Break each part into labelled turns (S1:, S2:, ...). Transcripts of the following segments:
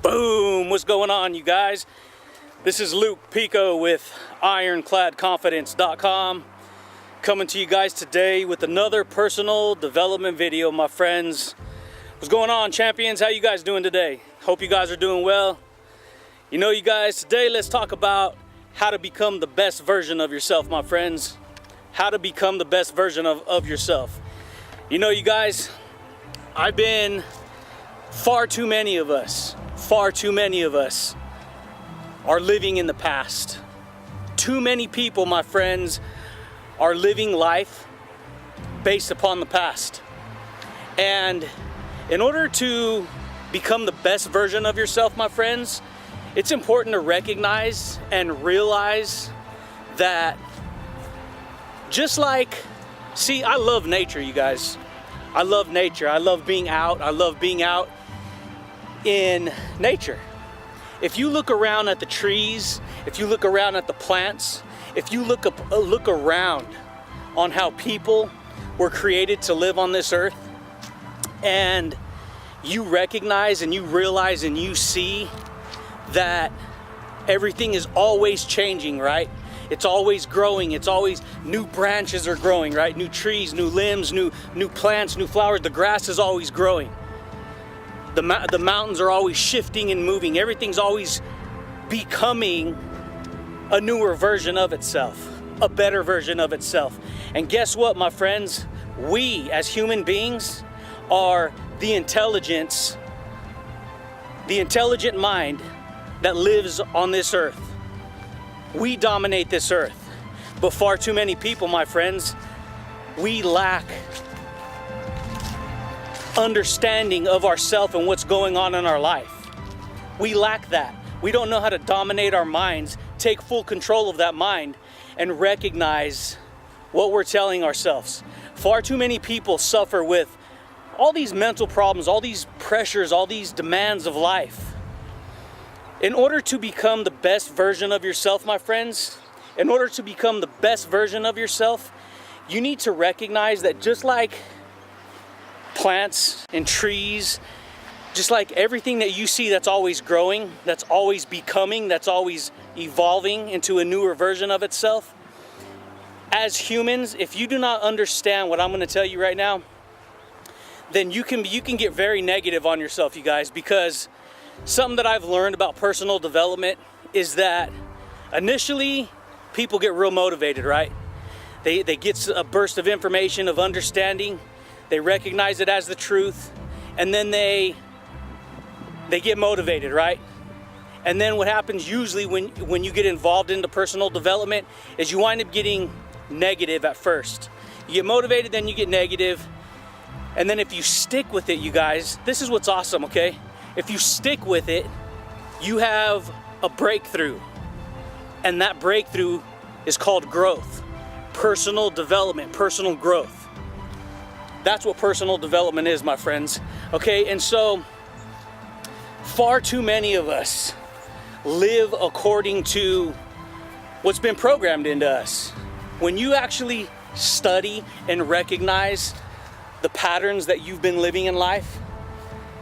S1: Boom! What's going on, you guys? This is Luke Pico with ironcladconfidence.com, coming to you guys today with another personal development video, my friends. What's going on, champions? How you guys doing today? Hope you guys are doing well. You know, you guys, today let's talk about how to become the best version of yourself, my friends. How to become the best version of yourself. You know, you guys, far too many of us are living in the past. Too many people, my friends, are living life based upon the past. And in order to become the best version of yourself, my friends, it's important to recognize and realize that I love nature, you guys. I love nature. I love being out. I love being out in nature. If you look around at the trees, if you look around at the plants, if you look around on how people were created to live on this earth, and you recognize and you realize and you see that everything is always changing, right? It's always growing. It's always new branches are growing, right? New trees, new limbs, new plants, new flowers. The grass is always growing. The mountains are always shifting and moving. Everything's always becoming a newer version of itself, a better version of itself. And guess what, my friends? We as human beings are the intelligent mind that lives on this earth. We dominate this earth, but far too many people, my friends, we lack understanding of ourselves and what's going on in our life. We lack that. We don't know how to dominate our minds, take full control of that mind, and recognize what we're telling ourselves. Far too many people suffer with all these mental problems, all these pressures, all these demands of life. In order to become the best version of yourself, my friends, in order to become the best version of yourself, you need to recognize that just like plants and trees, just like everything that you see that's always growing, that's always becoming, that's always evolving into a newer version of itself, as humans, if you do not understand what I'm going to tell you right now, then you can get very negative on yourself, you guys, because something that I've learned about personal development is that initially people get real motivated, right? They get a burst of information, of understanding. They recognize it as the truth, and then they get motivated, right? And then what happens usually when you get involved into personal development is you wind up getting negative at first. You get motivated, then you get negative. And then if you stick with it, you guys, this is what's awesome, okay? If you stick with it, you have a breakthrough. And that breakthrough is called growth. Personal development, personal growth. That's what personal development is, my friends. Okay, and so far too many of us live according to what's been programmed into us. When you actually study and recognize the patterns that you've been living in life,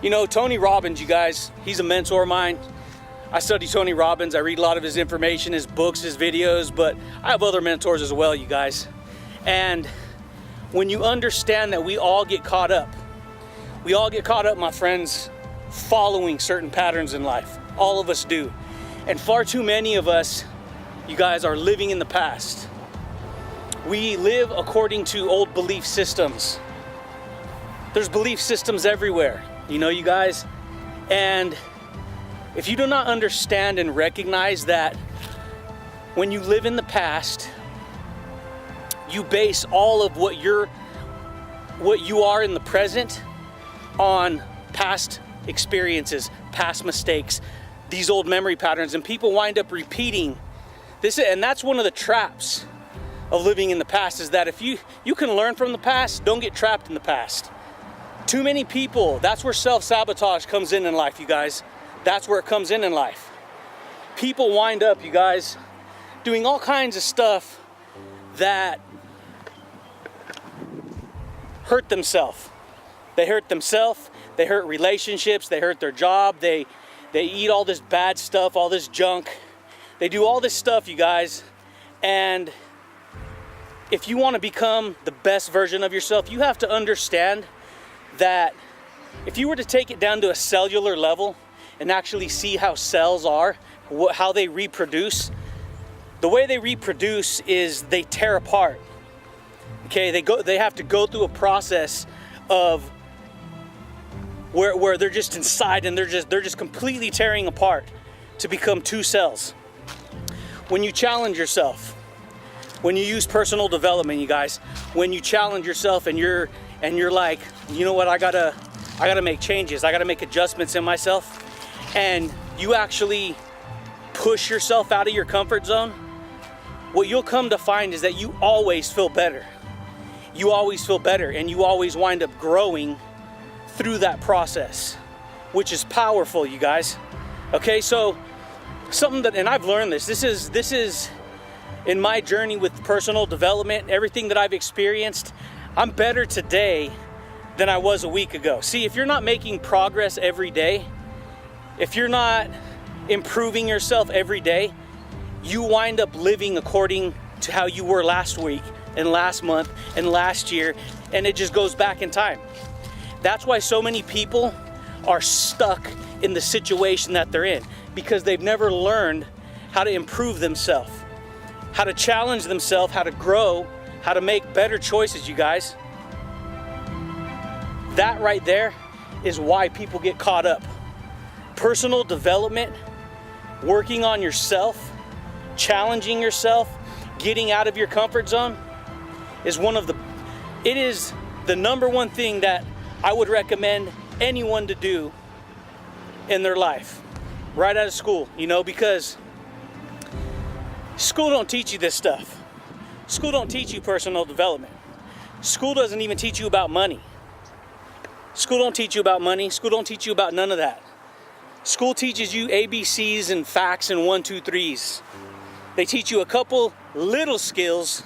S1: you know, Tony Robbins, you guys, he's a mentor of mine. I study Tony Robbins. I read a lot of his information, his books, his videos, but I have other mentors as well, you guys. And when you understand that we all get caught up, my friends, following certain patterns in life. All of us do. And far too many of us, you guys, are living in the past. We live according to old belief systems. There's belief systems everywhere. You know, you guys, and if you do not understand and recognize that when you live in the past, you base all of what you are in the present on past experiences, past mistakes, these old memory patterns, and people wind up repeating this. And that's one of the traps of living in the past, is that if you can learn from the past, don't get trapped in the past. Too many people, that's where self-sabotage comes in life, you guys. That's where it comes in life. People wind up, you guys, doing all kinds of stuff that hurt themselves. They hurt themselves, They hurt relationships, they hurt their job, they eat all this bad stuff, all this junk. They do all this stuff, you guys. And if you want to become the best version of yourself, you have to understand that if you were to take it down to a cellular level and actually see how cells are, how they reproduce, the way they reproduce is they tear apart. Okay, they have to go through a process of where they're just inside and they're just completely tearing apart to become two cells. When you challenge yourself, when you use personal development, you guys, when you challenge yourself and you're like, you know what, I gotta make changes, I gotta make adjustments in myself, and you actually push yourself out of your comfort zone, what you'll come to find is that you always feel better. You always feel better, and you always wind up growing through that process, which is powerful, you guys. Okay, so something that, and I've learned this is in my journey with personal development, everything that I've experienced, I'm better today than I was a week ago. See, if you're not making progress every day, if you're not improving yourself every day, you wind up living according to how you were last week and last month and last year, and it just goes back in time. That's why so many people are stuck in the situation that they're in, because they've never learned how to improve themselves, how to challenge themselves, how to grow, how to make better choices, you guys. That right there is why people get caught up. Personal development, working on yourself, challenging yourself, getting out of your comfort zone is it is the number one thing that I would recommend anyone to do in their life, right out of school, you know, because school don't teach you this stuff. School don't teach you personal development. School doesn't even teach you about money. School don't teach you about money. School don't teach you about none of that. School teaches you ABCs and facts and 1, 2, 3s. They teach you a couple little skills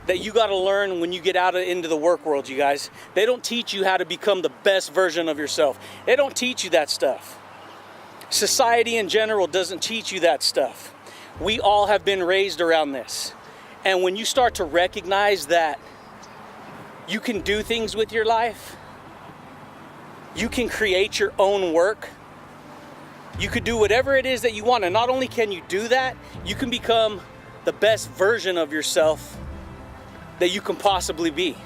S1: that you got to learn when you get out into the work world, you guys. They don't teach you how to become the best version of yourself. They don't teach you that stuff. Society in general doesn't teach you that stuff. We all have been raised around this. And when you start to recognize that you can do things with your life, you can create your own work, you could do whatever it is that you want. And not only can you do that, you can become the best version of yourself that you can possibly be.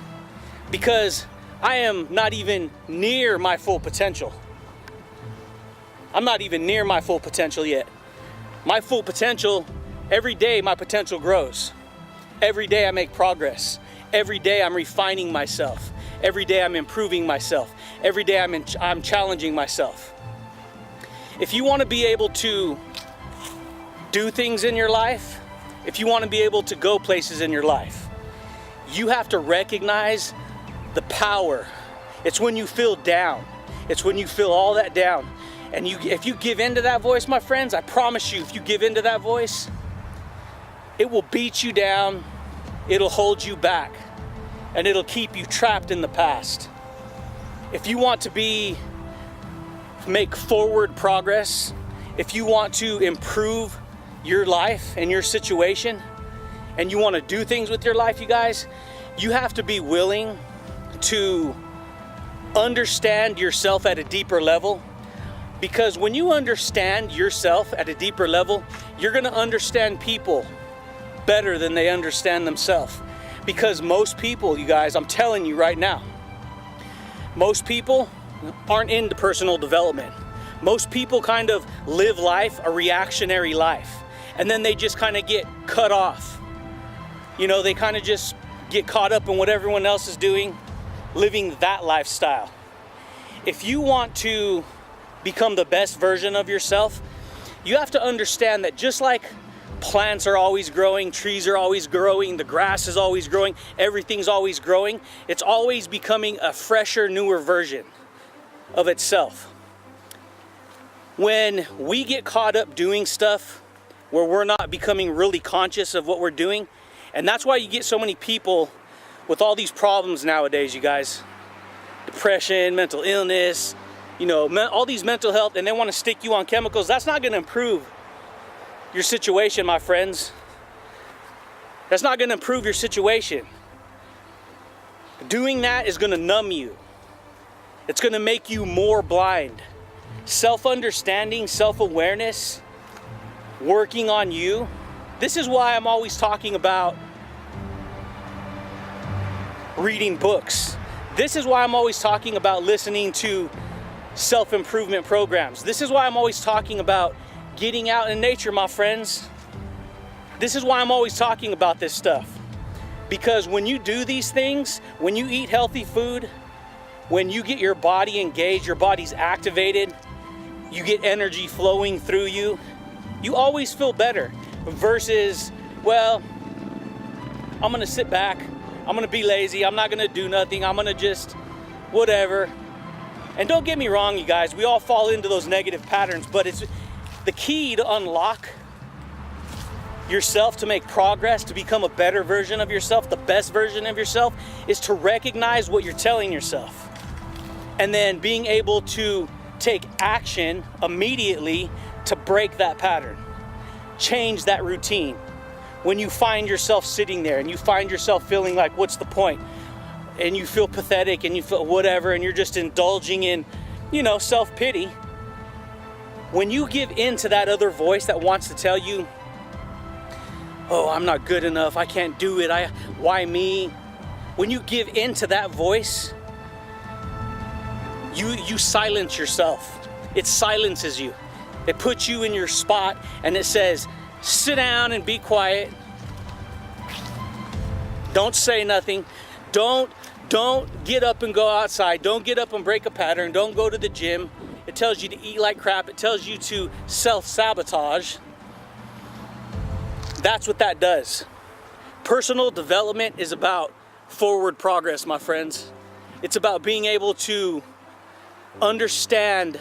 S1: Because I am not even near my full potential. I'm not even near my full potential yet. My full potential, every day my potential grows. Every day I make progress. Every day I'm refining myself. Every day I'm improving myself. Every day I'm challenging myself. If you want to be able to do things in your life, if you want to be able to go places in your life, you have to recognize the power. It's when you feel down. It's when you feel all that down. And if you give in to that voice, my friends, I promise you, if you give in to that voice, it will beat you down, it'll hold you back, and it'll keep you trapped in the past. If you want to make forward progress, if you want to improve your life and your situation, and you want to do things with your life, you guys, you have to be willing to understand yourself at a deeper level. Because when you understand yourself at a deeper level, you're going to understand people better than they understand themselves. Because most people, you guys, I'm telling you right now, most people aren't into personal development. Most people kind of live life, a reactionary life, and then they just kind of get cut off. You know, they kind of just get caught up in what everyone else is doing, living that lifestyle. If you want to become the best version of yourself, you have to understand that just like plants are always growing, trees are always growing, the grass is always growing, everything's always growing, it's always becoming a fresher, newer version of itself. When we get caught up doing stuff where we're not becoming really conscious of what we're doing, and that's why you get so many people with all these problems nowadays, you guys. depression, mental illness, you know, all these mental health, and they want to stick you on chemicals. That's not going to improve your situation, my friends. That's not going to improve your situation. Doing that is going to numb you. It's going to make you more blind. Self-understanding, self-awareness, working on you. This is why I'm always talking about reading books. This is why I'm always talking about listening to self-improvement programs. This is why I'm always talking about getting out in nature, my friends. This is why I'm always talking about this stuff. Because when you do these things, when you eat healthy food, when you get your body engaged, your body's activated, you get energy flowing through you, you always feel better. Versus, well, I'm gonna sit back, I'm gonna be lazy, I'm not gonna do nothing, I'm gonna just whatever. And don't get me wrong, you guys, we all fall into those negative patterns, but it's the key to unlock yourself, to make progress, to become a better version of yourself, the best version of yourself, is to recognize what you're telling yourself. And then being able to take action immediately to break that pattern. Change that routine. When you find yourself sitting there and you find yourself feeling like, what's the point? And you feel pathetic and you feel whatever, and you're just indulging in, you know, self-pity. When you give in to that other voice that wants to tell you, oh, I'm not good enough, I can't do it, why me? When you give in to that voice, you silence yourself. It silences you. It puts you in your spot and it says, sit down and be quiet. Don't say nothing. Don't get up and go outside. Don't get up and break a pattern. Don't go to the gym. It tells you to eat like crap. It tells you to self-sabotage. That's what that does. Personal development is about forward progress, my friends. It's about being able to understand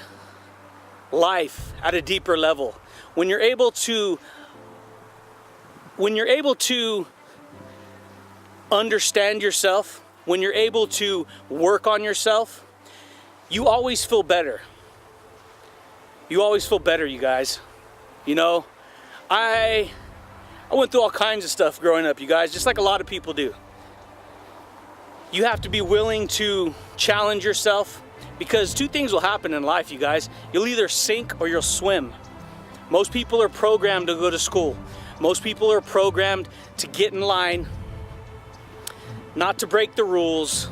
S1: life at a deeper level. When you're able to understand yourself, when you're able to work on yourself, you always feel better. You always feel better, you guys. You know, I went through all kinds of stuff growing up, you guys, just like a lot of people do. You have to be willing to challenge yourself, because two things will happen in life, you guys. You'll either sink or you'll swim. Most people are programmed to go to school. Most people are programmed to get in line, not to break the rules.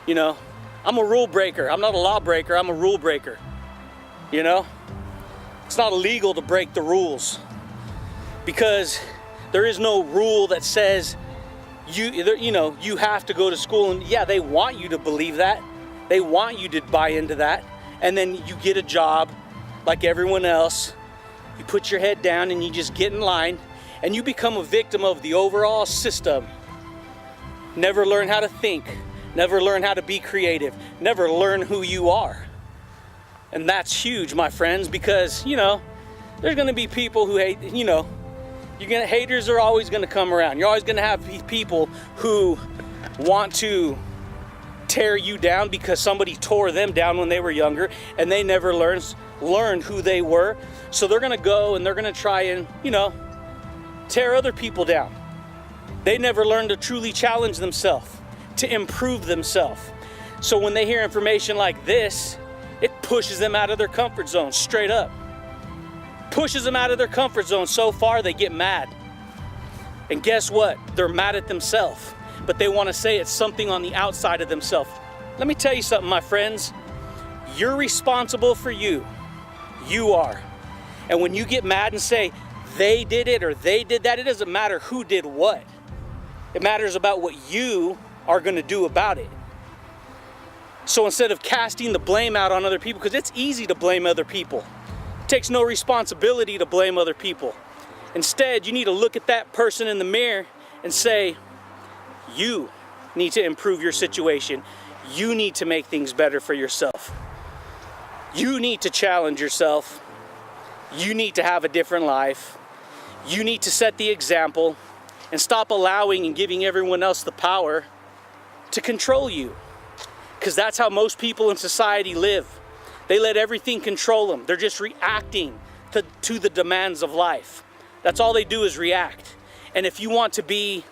S1: You know, I'm a rule breaker. I'm not a law breaker, I'm a rule breaker. You know, it's not illegal to break the rules, because there is no rule that says you have to go to school. And yeah, they want you to believe that. They want you to buy into that. And then you get a job like everyone else. You put your head down and you just get in line, and you become a victim of the overall system. Never learn how to think. Never learn how to be creative. Never learn who you are. And that's huge, my friends, because, you know, there's going to be people who hate, you know, haters are always going to come around. You're always going to have people who want to tear you down because somebody tore them down when they were younger and they never learned who they were. So they're going to go and they're going to try and, you know, tear other people down. They never learned to truly challenge themselves, to improve themselves. So when they hear information like this, it pushes them out of their comfort zone, straight up. Pushes them out of their comfort zone so far they get mad. And guess what? They're mad at themselves, but they want to say it's something on the outside of themselves. Let me tell you something, my friends. You're responsible for you. You are. And when you get mad and say they did it or they did that, it doesn't matter who did what. It matters about what you are going to do about it. So instead of casting the blame out on other people, because it's easy to blame other people. It takes no responsibility to blame other people. Instead, you need to look at that person in the mirror and say, you need to improve your situation. You need to make things better for yourself. You need to challenge yourself. You need to have a different life. You need to set the example and stop allowing and giving everyone else the power to control you. Because that's how most people in society live. They let everything control them. They're just reacting to the demands of life. That's all they do is react. And if you want to become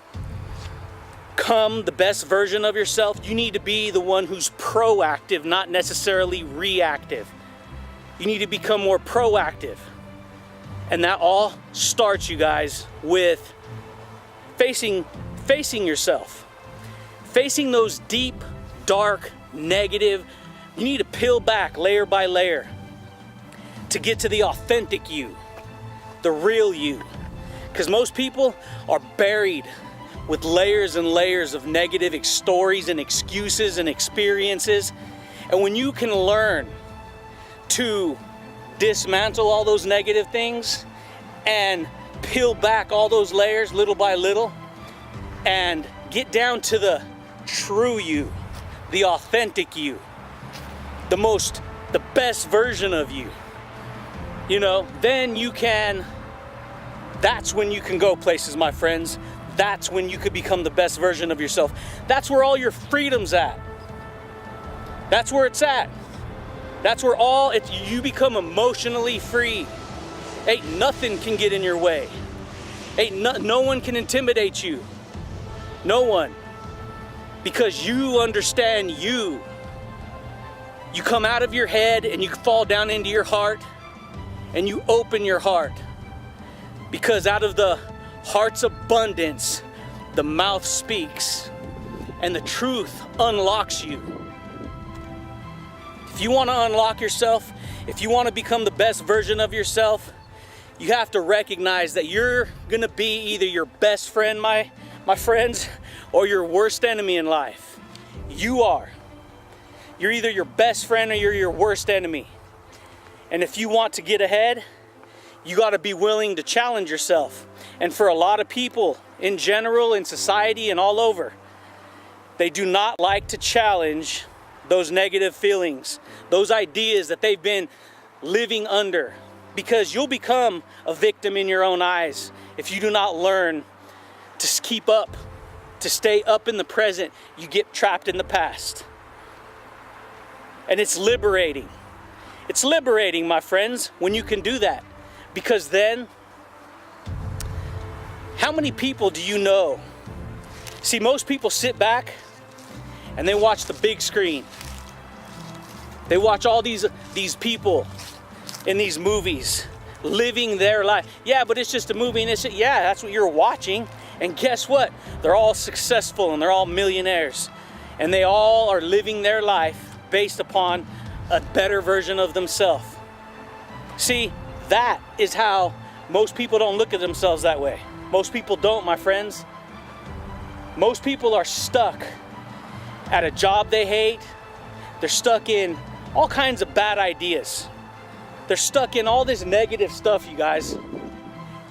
S1: the best version of yourself, you need to be the one who's proactive, not necessarily reactive. You need to become more proactive. And that all starts, you guys, with facing yourself. Facing those deep, dark, negative. You need to peel back layer by layer to get to the authentic you, the real you. Because most people are buried with layers and layers of negative stories and excuses and experiences. And when you can learn to dismantle all those negative things and peel back all those layers little by little and get down to the true you, the authentic you, the best version of you, then that's when you can go places, my friends. That's when you could become the best version of yourself. That's where all your freedom's at. That's where it's at. That's where you become emotionally free. Ain't nothing can get in your way. No one can intimidate you. No one. Because you understand you. You come out of your head and you fall down into your heart and you open your heart. Because out of the heart's abundance, the mouth speaks and the truth unlocks you. If you want to unlock yourself, if you want to become the best version of yourself, you have to recognize that you're going to be either your best friend, my friends, or your worst enemy in life. You are. You're either your best friend or you're your worst enemy. And if you want to get ahead, you got to be willing to challenge yourself. And for a lot of people in general, in society and all over, they do not like to challenge those negative feelings, those ideas that they've been living under, because you'll become a victim in your own eyes if you do not learn to keep up, to stay up in the present. You get trapped in the past. And it's liberating. It's liberating, my friends, when you can do that. Because then, how many people do you know? See, most people sit back and they watch the big screen. They watch all these people in these movies living their life. Yeah, but it's just a movie, and that's what you're watching. And guess what? They're all successful and they're all millionaires. And they all are living their life based upon a better version of themselves. See, that is how most people don't look at themselves that way. Most people don't, my friends. Most people are stuck at a job they hate. They're stuck in all kinds of bad ideas. They're stuck in all this negative stuff, you guys.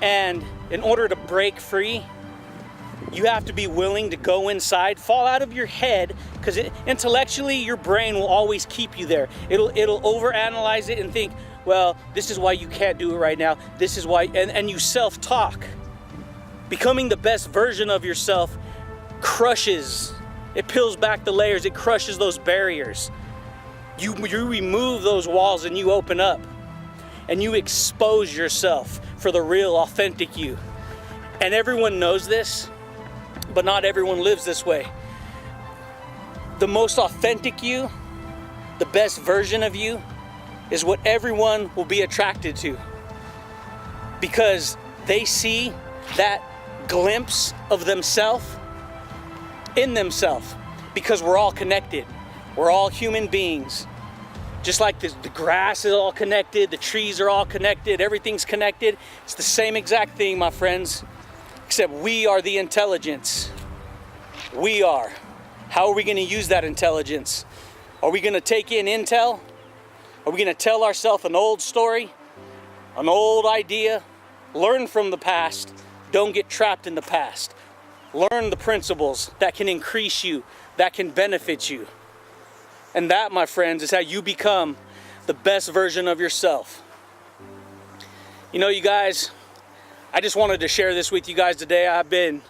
S1: And in order to break free, you have to be willing to go inside, fall out of your head, because intellectually your brain will always keep you there. It'll overanalyze it and think, well, this is why you can't do it right now. This is why, and you self-talk. Becoming the best version of yourself crushes. It peels back the layers. It crushes those barriers. You remove those walls and you open up. And you expose yourself for the real, authentic you. And everyone knows this, but not everyone lives this way. The most authentic you, the best version of you, is what everyone will be attracted to. Because they see that glimpse of themselves in themselves. Because we're all connected. We're all human beings. Just like the grass is all connected, the trees are all connected, everything's connected. It's the same exact thing, my friends. Except we are the intelligence. We are. How are we going to use that intelligence? Are we going to take in intel? Are we going to tell ourselves an old story? An old idea? Learn from the past. Don't get trapped in the past. Learn the principles that can increase you, that can benefit you. And that, my friends, is how you become the best version of yourself. You know, you guys, I just wanted to share this with you guys today. I've been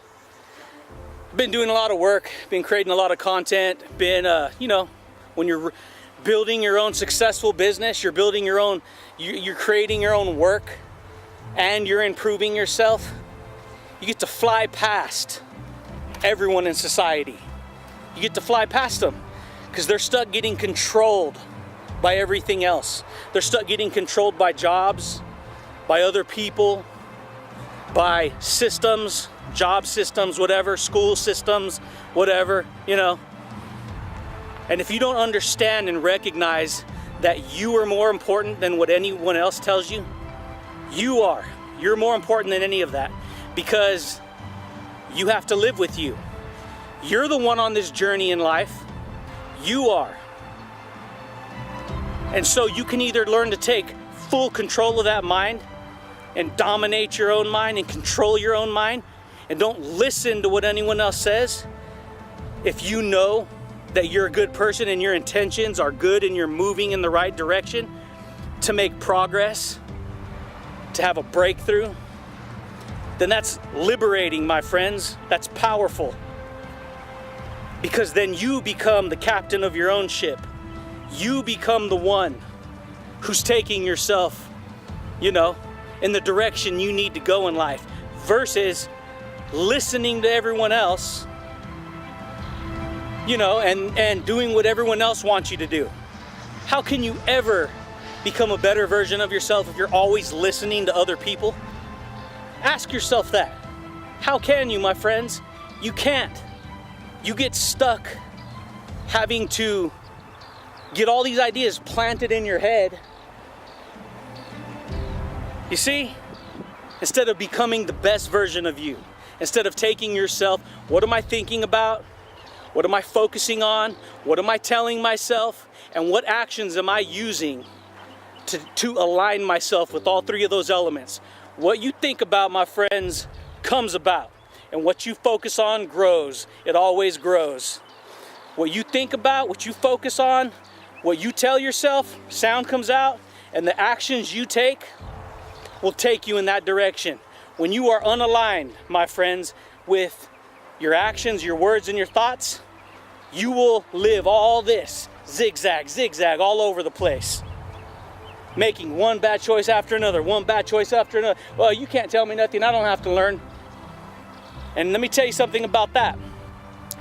S1: doing a lot of work, been creating a lot of content, been, when you're building your own successful business, you're building your own, you're creating your own work, and you're improving yourself, you get to fly past everyone in society. You get to fly past them because they're stuck getting controlled by everything else. They're stuck getting controlled by jobs, by other people, by systems, job systems, whatever, school systems, whatever, you know. And if you don't understand and recognize that you are more important than what anyone else tells you, you're more important than any of that, because you have to live with you. You're the one on this journey in life. You are. And so you can either learn to take full control of that mind and dominate your own mind and control your own mind, and don't listen to what anyone else says. If you know that you're a good person and your intentions are good and you're moving in the right direction to make progress, to have a breakthrough, then that's liberating, my friends. That's powerful. Because then you become the captain of your own ship. You become the one who's taking yourself, you know, in the direction you need to go in life, versus listening to everyone else, you know, and doing what everyone else wants you to do. How can you ever become a better version of yourself if you're always listening to other people? Ask yourself that. How can you, my friends? You can't. You get stuck having to get all these ideas planted in your head. You see? Instead of becoming the best version of you. Instead of taking yourself, what am I thinking about? What am I focusing on? What am I telling myself? And what actions am I using to align myself with all three of those elements? What you think about, my friends, comes about. And what you focus on grows. It always grows. What you think about, what you focus on, what you tell yourself, sound comes out. And the actions you take will take you in that direction. When you are unaligned, my friends, with your actions, your words, and your thoughts, you will live all this zigzag, zigzag all over the place. Making one bad choice after another, one bad choice after another. Well, you can't tell me nothing, I don't have to learn. And let me tell you something about that.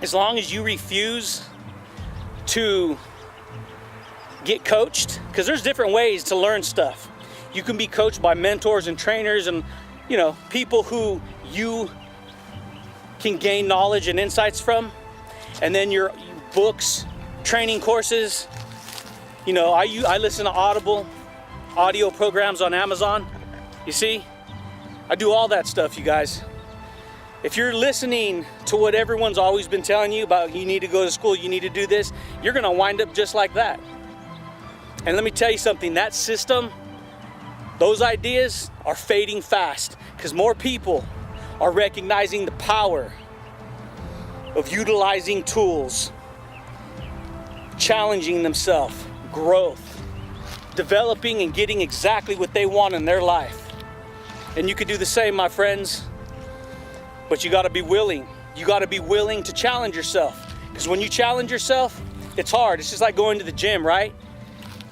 S1: As long as you refuse to get coached, because there's different ways to learn stuff. You can be coached by mentors and trainers and, you know, people who you can gain knowledge and insights from. And then your books, training courses. You know, I listen to audio programs on Amazon. You see? I do all that stuff, you guys. If you're listening to what everyone's always been telling you about, you need to go to school, you need to do this, you're going to wind up just like that. And let me tell you something, that system, those ideas are fading fast because more people are recognizing the power of utilizing tools, challenging themselves, growth, developing and getting exactly what they want in their life. And you can do the same, my friends, but you got to be willing. You got to be willing to challenge yourself, because when you challenge yourself, it's hard. It's just like going to the gym, right?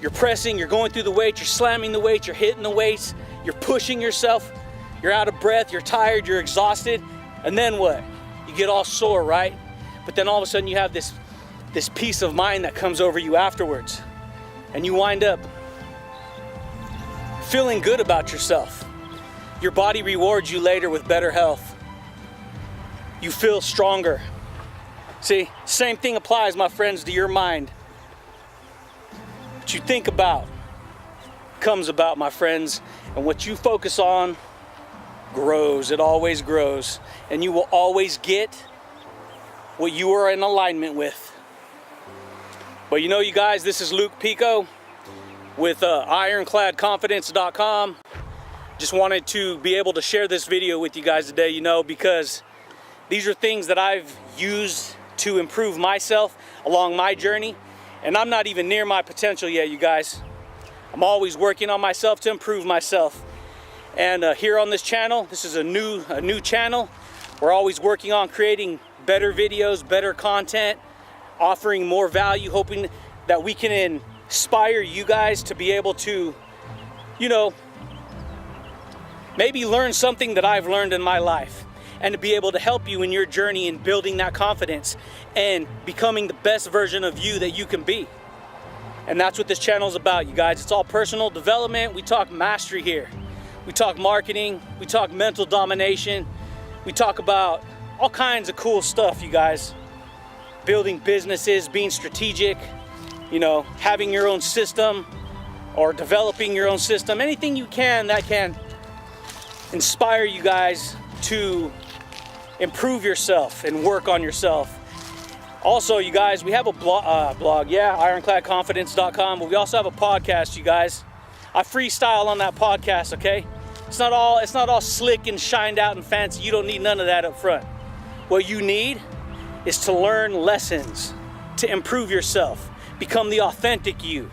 S1: You're pressing, you're going through the weight, you're slamming the weight, you're hitting the weights, you're pushing yourself, you're out of breath, you're tired, you're exhausted, and then what? You get all sore, right? But then all of a sudden you have this peace of mind that comes over you afterwards, and you wind up feeling good about yourself. Your body rewards you later with better health. You feel stronger. See, same thing applies, my friends, to your mind. What you think about comes about, my friends, and what you focus on grows. It always grows, and you will always get what you are in alignment with. But you know, you guys, this is Luke Pico with ironcladconfidence.com. Just wanted to be able to share this video with you guys today, you know, because these are things that I've used to improve myself along my journey. And I'm not even near my potential yet, you guys. I'm always working on myself to improve myself. And here on this channel, this is a new channel. We're always working on creating better videos, better content, offering more value, hoping that we can inspire you guys to be able to, you know, maybe learn something that I've learned in my life, and to be able to help you in your journey in building that confidence and becoming the best version of you that you can be. And that's what this channel is about, you guys. It's all personal development. We talk mastery here. We talk marketing. We talk mental domination. We talk about all kinds of cool stuff, you guys. Building businesses, being strategic, you know, having your own system or developing your own system. Anything you can that can inspire you guys to improve yourself and work on yourself. Also, you guys, we have a blog, yeah, ironcladconfidence.com, but we also have a podcast, you guys. I freestyle on that podcast, okay? It's not all slick and shined out and fancy. You don't need none of that up front. What you need is to learn lessons, to improve yourself, become the authentic you,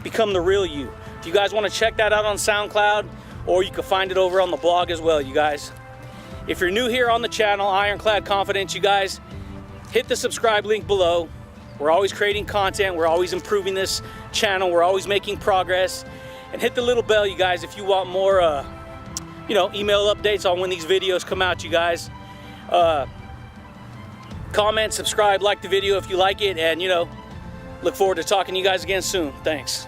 S1: become the real you. If you guys want to check that out on SoundCloud, or you can find it over on the blog as well, you guys. If you're new here on the channel, Ironclad Confidence, you guys, hit the subscribe link below. We're always creating content. We're always improving this channel. We're always making progress. And hit the little bell, you guys, if you want more, you know, email updates on when these videos come out, you guys. Comment, subscribe, like the video if you like it, and, you know, look forward to talking to you guys again soon. Thanks.